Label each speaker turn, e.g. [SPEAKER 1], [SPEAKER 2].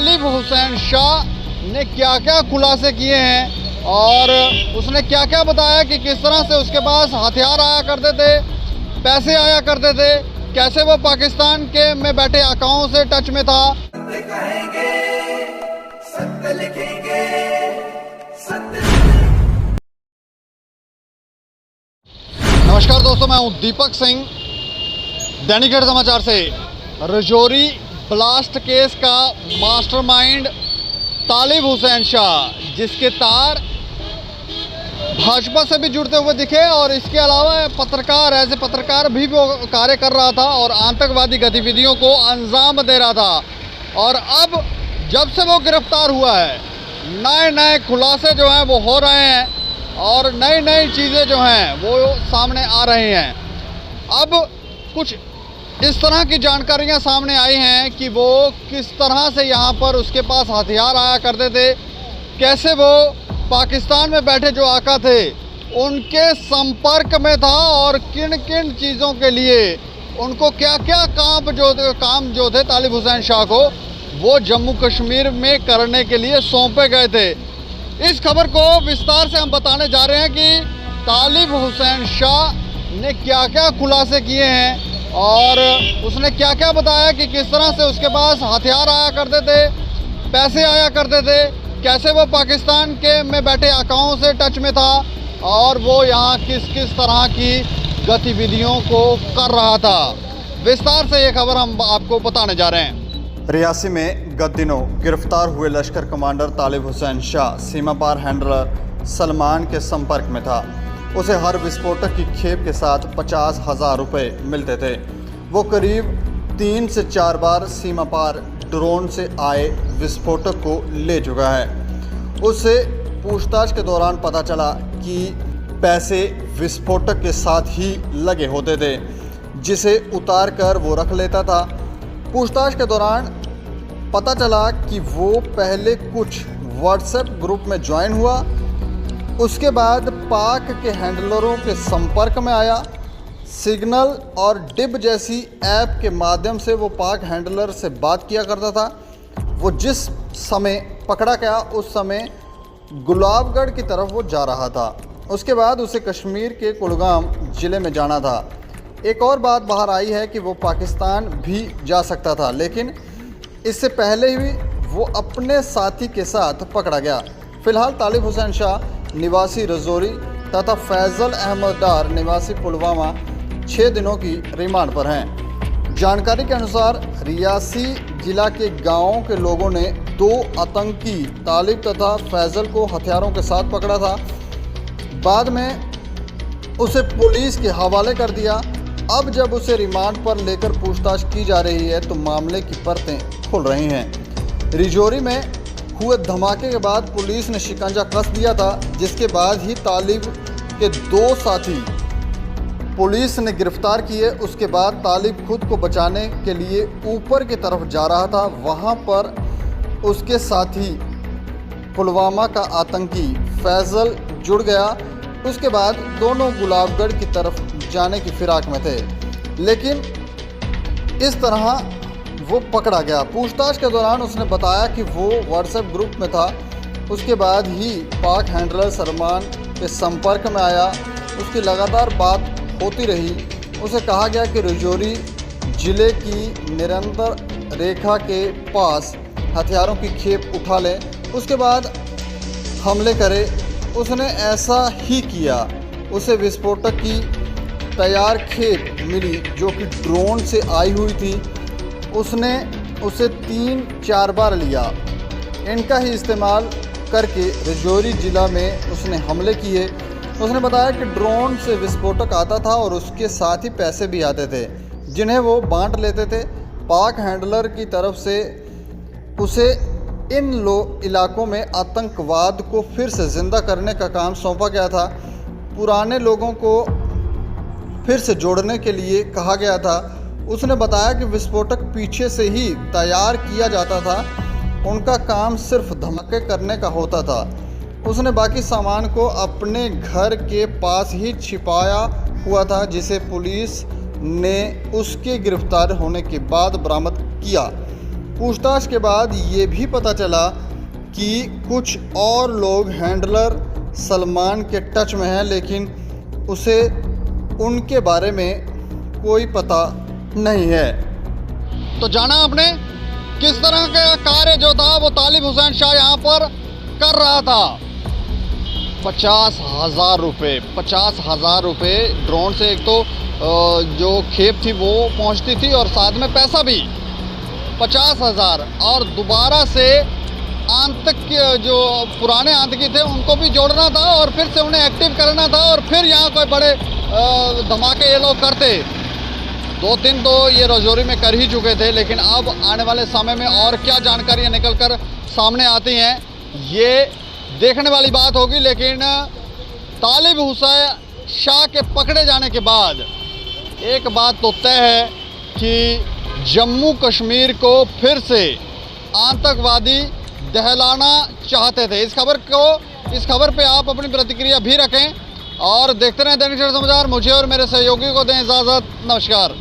[SPEAKER 1] तालिब हुसैन शाह ने क्या क्या खुलासे किए हैं और उसने क्या क्या बताया कि किस तरह से उसके पास हथियार आया करते थे, पैसे आया करते थे, कैसे वो पाकिस्तान के में बैठे आकाओं से टच में था। सत्य लिखेंगे, नमस्कार दोस्तों, मैं हूं दीपक सिंह, दैनिक हिट समाचार से। रजौरी ब्लास्ट केस का मास्टरमाइंड तालिब हुसैन शाह, जिसके तार भाजपा से भी जुड़ते हुए दिखे और इसके अलावा पत्रकार भी वो कार्य कर रहा था और आतंकवादी गतिविधियों को अंजाम दे रहा था। और अब जब से वो गिरफ्तार हुआ है, नए खुलासे जो हैं वो हो रहे हैं और नई चीज़ें जो हैं वो सामने आ रही हैं। अब कुछ इस तरह की जानकारियां सामने आई हैं कि वो किस तरह से यहाँ पर उसके पास हथियार आया करते थे, कैसे वो पाकिस्तान में बैठे जो आका थे उनके संपर्क में था और किन किन चीज़ों के लिए उनको क्या क्या काम जो थे तालिब हुसैन शाह को वो जम्मू कश्मीर में करने के लिए सौंपे गए थे। इस खबर को विस्तार से हम बताने जा रहे हैं कि तालिब हुसैन शाह ने क्या क्या खुलासे किए हैं और उसने क्या क्या बताया कि किस तरह से उसके पास हथियार आया करते थे, पैसे आया करते थे, कैसे वो पाकिस्तान के में बैठे आकाओं से टच में था और वो यहाँ किस किस तरह की गतिविधियों को कर रहा था। विस्तार से ये खबर हम आपको बताने जा रहे हैं।
[SPEAKER 2] रियासी में गत दिनों गिरफ्तार हुए लश्कर कमांडर तालिब हुसैन शाह सीमा पार हैंडलर सलमान के संपर्क में था। उसे हर विस्फोटक की खेप के साथ 50,000 रुपये मिलते थे। वो करीब 3 से 4 बार सीमा पार ड्रोन से आए विस्फोटक को ले चुका है। उससे पूछताछ के दौरान पता चला कि पैसे विस्फोटक के साथ ही लगे होते थे, जिसे उतार कर वो रख लेता था। पूछताछ के दौरान पता चला कि वो पहले कुछ व्हाट्सएप ग्रुप में ज्वाइन हुआ, उसके बाद पाक के हैंडलरों के संपर्क में आया। सिग्नल और डिब जैसी ऐप के माध्यम से वो पाक हैंडलर से बात किया करता था। वो जिस समय पकड़ा गया उस समय गुलाबगढ़ की तरफ वो जा रहा था। उसके बाद उसे कश्मीर के कुलगाम ज़िले में जाना था। एक और बात बाहर आई है कि वो पाकिस्तान भी जा सकता था, लेकिन इससे पहले ही वो अपने साथी के साथ पकड़ा गया। फ़िलहाल तालिब हुसैन शाह निवासी रजौरी तथा फैज़ल अहमद डार निवासी पुलवामा 6 दिनों की रिमांड पर हैं। जानकारी के अनुसार रियासी जिला के गांवों के लोगों ने 2 आतंकी तालिब तथा फैज़ल को हथियारों के साथ पकड़ा था। बाद में उसे पुलिस के हवाले कर दिया। अब जब उसे रिमांड पर लेकर पूछताछ की जा रही है तो मामले की परतें खुल रही हैं। रजौरी में हुए धमाके के बाद पुलिस ने शिकंजा कस दिया था, जिसके बाद ही तालिब के 2 साथी पुलिस ने गिरफ्तार किए। उसके बाद तालिब खुद को बचाने के लिए ऊपर की तरफ जा रहा था। वहां पर उसके साथी पुलवामा का आतंकी फैज़ल जुड़ गया। उसके बाद दोनों गुलाबगढ़ की तरफ जाने की फिराक में थे, लेकिन इस तरह वो पकड़ा गया। पूछताछ के दौरान उसने बताया कि वो व्हाट्सएप ग्रुप में था। उसके बाद ही पाक हैंडलर सलमान के संपर्क में आया। उसकी लगातार बात होती रही। उसे कहा गया कि रजौरी ज़िले की निरंतर रेखा के पास हथियारों की खेप उठा ले, उसके बाद हमले करे। उसने ऐसा ही किया। उसे विस्फोटक की तैयार खेप मिली जो कि ड्रोन से आई हुई थी। उसने उसे 3-4 बार लिया। इनका ही इस्तेमाल करके रजौरी ज़िला में उसने हमले किए। उसने बताया कि ड्रोन से विस्फोटक आता था और उसके साथ ही पैसे भी आते थे, जिन्हें वो बांट लेते थे। पाक हैंडलर की तरफ से उसे इन इलाकों में आतंकवाद को फिर से ज़िंदा करने का काम सौंपा गया था। पुराने लोगों को फिर से जोड़ने के लिए कहा गया था। उसने बताया कि विस्फोटक पीछे से ही तैयार किया जाता था, उनका काम सिर्फ धमाके करने का होता था। उसने बाकी सामान को अपने घर के पास ही छिपाया हुआ था, जिसे पुलिस ने उसके गिरफ्तार होने के बाद बरामद किया। पूछताछ के बाद ये भी पता चला कि कुछ और लोग हैंडलर सलमान के टच में हैं, लेकिन उसे उनके बारे में कोई पता नहीं है।
[SPEAKER 1] तो जाना आपने किस तरह का कार्य जो था वो तालिब हुसैन शाह यहाँ पर कर रहा था। 50,000 रुपये, 50,000 रुपये ड्रोन से एक तो जो खेप थी वो पहुँचती थी और साथ में पैसा भी 50,000, और दोबारा से आतंक जो पुराने आतंकी थे उनको भी जोड़ना था और फिर से उन्हें एक्टिव करना था और फिर यहाँ कोई बड़े धमाके ये लोग करते। 2-3 तो ये रजौरी में कर ही चुके थे, लेकिन अब आने वाले समय में और क्या जानकारियाँ निकल कर सामने आती हैं ये देखने वाली बात होगी। लेकिन तालिब हुसैन शाह के पकड़े जाने के बाद एक बात तो तय है कि जम्मू कश्मीर को फिर से आतंकवादी दहलाना चाहते थे। इस खबर पे आप अपनी प्रतिक्रिया भी रखें और देखते रहें दैनिक समाचार। मुझे और मेरे सहयोगी को दें इजाज़त। नमस्कार।